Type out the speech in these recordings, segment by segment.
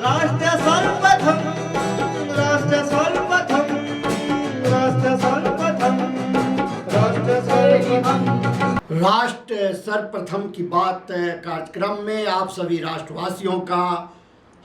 राष्ट्र सर्वप्रथम, राष्ट्र सर्वप्रथम, राष्ट्र सर्वप्रथम, राष्ट्र सर्वप्रथम। राष्ट्र सर्वप्रथम की बात कार्यक्रम में आप सभी राष्ट्रवासियों का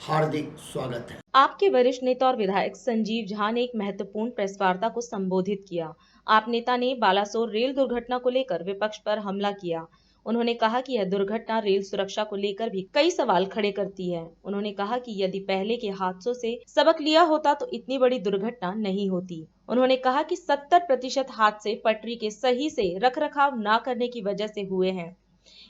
हार्दिक स्वागत है। आपके वरिष्ठ नेता और विधायक संजीव झा ने एक महत्वपूर्ण प्रेस वार्ता को संबोधित किया। आप नेता ने बालासोर रेल दुर्घटना को लेकर विपक्ष पर हमला किया। उन्होंने कहा कि यह दुर्घटना रेल सुरक्षा को लेकर भी कई सवाल खड़े करती है। उन्होंने कहा कि यदि पहले के हादसों से सबक लिया होता तो इतनी बड़ी दुर्घटना नहीं होती। उन्होंने कहा कि 70% हादसे पटरी के सही से रखरखाव न करने की वजह से हुए हैं।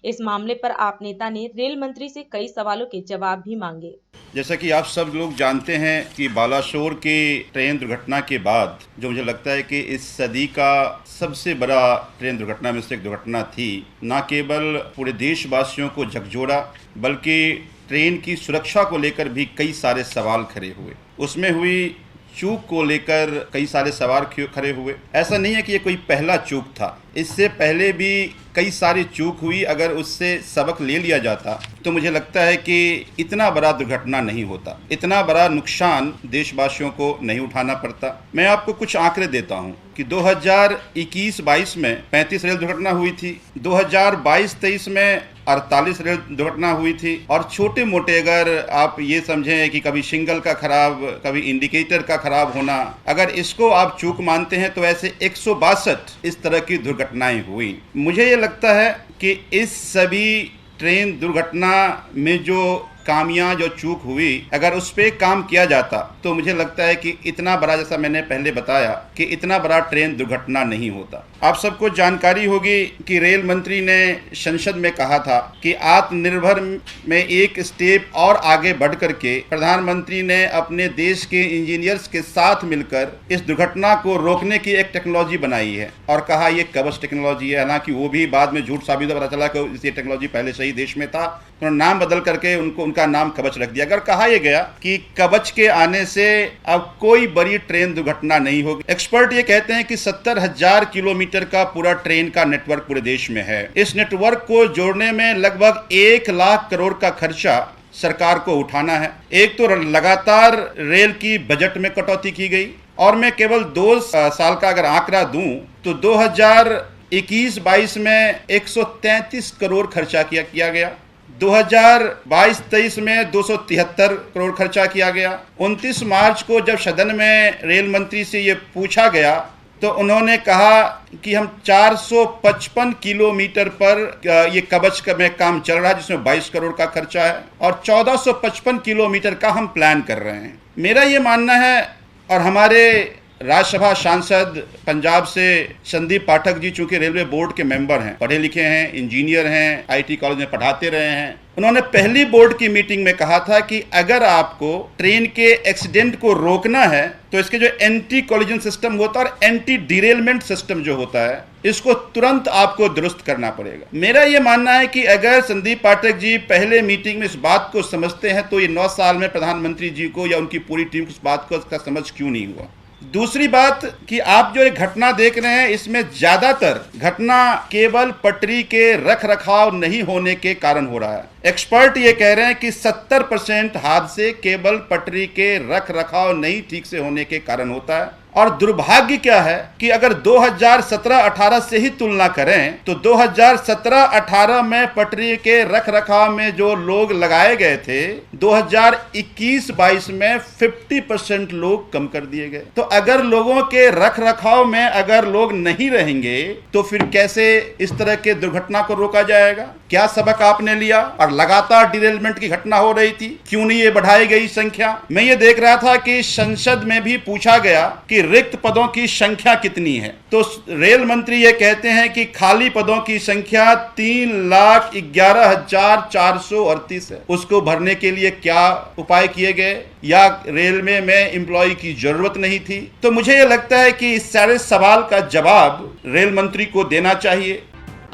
इस मामले पर आप नेता ने रेल मंत्री से कई सवालों के जवाब भी मांगे। जैसा कि आप सब लोग जानते हैं कि बालासोर के ट्रेन दुर्घटना के बाद जो मुझे लगता है कि इस सदी का सबसे बड़ा ट्रेन दुर्घटना में से एक दुर्घटना थी, न केवल पूरे देशवासियों को झकझोरा बल्कि ट्रेन की सुरक्षा को लेकर भी कई सारे सवाल खड़े हुए। उसमें हुई चूक को लेकर कई सारे सवाल खड़े हुए। ऐसा नहीं है कि ये कोई पहला चूक था, इससे पहले भी कई सारी चूक हुई। अगर उससे सबक ले लिया जाता तो मुझे लगता है कि इतना बड़ा दुर्घटना नहीं होता, इतना बड़ा नुकसान देशवासियों को नहीं उठाना पड़ता। मैं आपको कुछ आंकड़े देता हूं कि 2021-22 में 35 रेल दुर्घटना हुई थी, 2022-23 में 48 रेल दुर्घटना हुई थी। और छोटे मोटे अगर आप ये समझें कि कभी सिग्नल का खराब, कभी इंडिकेटर का खराब होना, अगर इसको आप चूक मानते हैं तो ऐसे 162 इस तरह की दुर्घटनाएं हुई। मुझे ये लगता है कि इस सभी ट्रेन दुर्घटना में जो कामियां जो चूक हुई, अगर उस पर काम किया जाता तो मुझे लगता है कि इतना बड़ा, जैसा मैंने पहले बताया, कि इतना बड़ा ट्रेन दुर्घटना नहीं होता। आप सबको जानकारी होगी कि रेल मंत्री ने संसद में कहा था कि आत्मनिर्भर में एक स्टेप और आगे बढ़ करके प्रधानमंत्री ने अपने देश के इंजीनियर्स के साथ मिलकर इस दुर्घटना को रोकने की एक टेक्नोलॉजी बनाई है और कहा ये कवच टेक्नोलॉजी है। हालांकि वो भी बाद में झूठ साबित पता चला कि ये टेक्नोलॉजी पहले से ही देश में था, तो नाम बदल करके उनका नाम कवच रख दिया। अगर कहा यह गया कि कवच के आने से अब कोई बड़ी ट्रेन दुर्घटना नहीं होगी। एक्सपर्ट ये कहते हैं कि 70,000 किलोमीटर का पूरा ट्रेन का नेटवर्क पूरे देश में है। इस नेटवर्क को जोड़ने में लगभग 1 लाख करोड़ का खर्चा सरकार को उठाना है। एक तो लगातार रेल की बजट में कटौती की गई, और मैं केवल 2 साल का अगर आंकड़ा दूं तो 2021-22 में 133 करोड़ खर्चा किया गया, 2022-23 में 273 करोड़ खर्चा किया गया। 29 मार्च को जब सदन में रेल मंत्री से ये पूछा गया तो उन्होंने कहा कि हम 455 किलोमीटर पर ये कवच में काम चल रहा है, जिसमें 22 करोड़ का खर्चा है, और 1455 किलोमीटर का हम प्लान कर रहे हैं। मेरा ये मानना है, और हमारे राज्यसभा सांसद पंजाब से संदीप पाठक जी चूंकि रेलवे बोर्ड के मेंबर हैं, पढ़े लिखे हैं, इंजीनियर हैं, आईटी कॉलेज में पढ़ाते रहे हैं, उन्होंने पहली बोर्ड की मीटिंग में कहा था कि अगर आपको ट्रेन के एक्सीडेंट को रोकना है तो इसके जो एंटी कोलिजन सिस्टम होता है और एंटी डिरेलमेंट सिस्टम जो होता है, इसको तुरंत आपको दुरुस्त करना पड़ेगा। मेरा ये मानना है कि अगर संदीप पाठक जी पहले मीटिंग में इस बात को समझते हैं तो ये 9 साल में प्रधानमंत्री जी को या उनकी पूरी टीम को इस बात को इसका समझ क्यों नहीं हुआ। दूसरी बात कि आप जो एक घटना देख रहे हैं, इसमें ज्यादातर घटना केवल पटरी के रखरखाव नहीं होने के कारण हो रहा है। एक्सपर्ट ये कह रहे हैं कि 70% हादसे केवल पटरी के रखरखाव नहीं ठीक से होने के कारण होता है। और दुर्भाग्य क्या है कि अगर 2017-18 से ही तुलना करें तो 2017-18 में पटरी के रखरखाव में जो लोग लगाए गए थे, 2021-22 में 50% लोग कम कर दिए गए। तो अगर लोगों के रखरखाव में अगर लोग नहीं रहेंगे तो फिर कैसे इस तरह के दुर्घटना को रोका जाएगा? क्या सबक आपने लिया? और लगातार डिरेलमेंट की घटना हो रही थी, क्यों नहीं ये बढ़ाई गई संख्या? मैं ये देख रहा था कि संसद में भी पूछा गया कि रिक्त पदों की संख्या कितनी है, तो रेल मंत्री ये कहते हैं कि खाली पदों की संख्या 3,11,438 है। उसको भरने के लिए क्या उपाय किए गए, या रेलवे में एम्प्लॉय की जरूरत नहीं थी? तो मुझे ये लगता है कि इस सारे सवाल का जवाब रेल मंत्री को देना चाहिए।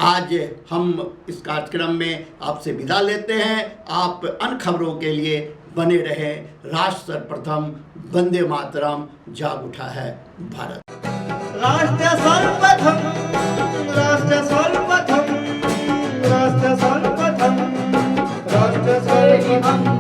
आज हम इस कार्यक्रम में आपसे विदा लेते हैं। आप अन्य खबरों के लिए बने रहे। राष्ट्र सर्वप्रथम, वंदे मातरम, जाग उठा है भारत। राष्ट्र सर्वप्रथम, राष्ट्र सर्वप्रथम, राष्ट्र सर्वप्रथम, राष्ट्र सर्वप्रथम।